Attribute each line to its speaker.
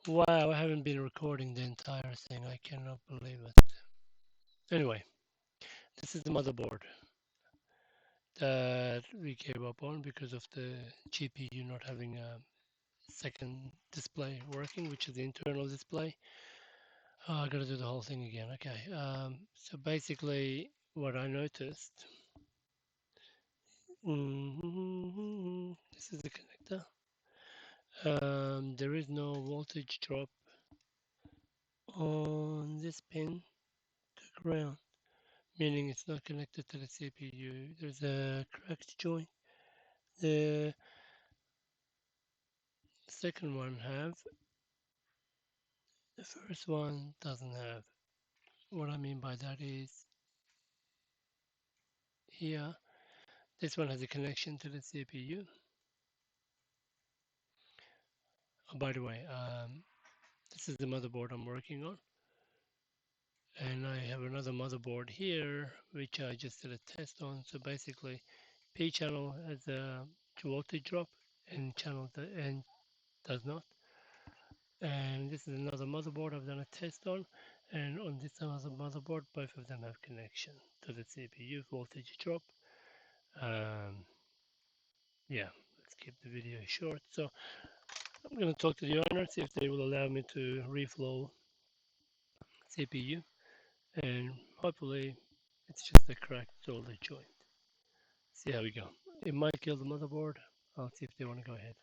Speaker 1: Wow, I haven't been recording the entire thing. I cannot believe it. Anyway, this is the motherboard that we gave up on because of the GPU not having a second display working, which is the internal display. Oh, I gotta do the whole thing again. Okay. So basically, what I noticed, this is the connector. There is no voltage drop on this pin to ground, meaning it's not connected to the CPU. There's a cracked joint. The second one have, the first one doesn't have. What I mean by that is here, this one has a connection to the CPU. Oh, by the way, this is the motherboard I'm working on. And I have another motherboard here, which I just did a test on. So basically, P channel has a voltage drop, and channel and does not. And this is another motherboard I've done a test on. And on this other motherboard, both of them have connection to the CPU voltage drop. Yeah, let's keep the video short. So I'm going to talk to the owner, see if they will allow me to reflow CPU. And hopefully it's just a cracked solder joint. See how we go. It might kill the motherboard. I'll see if they want to go ahead.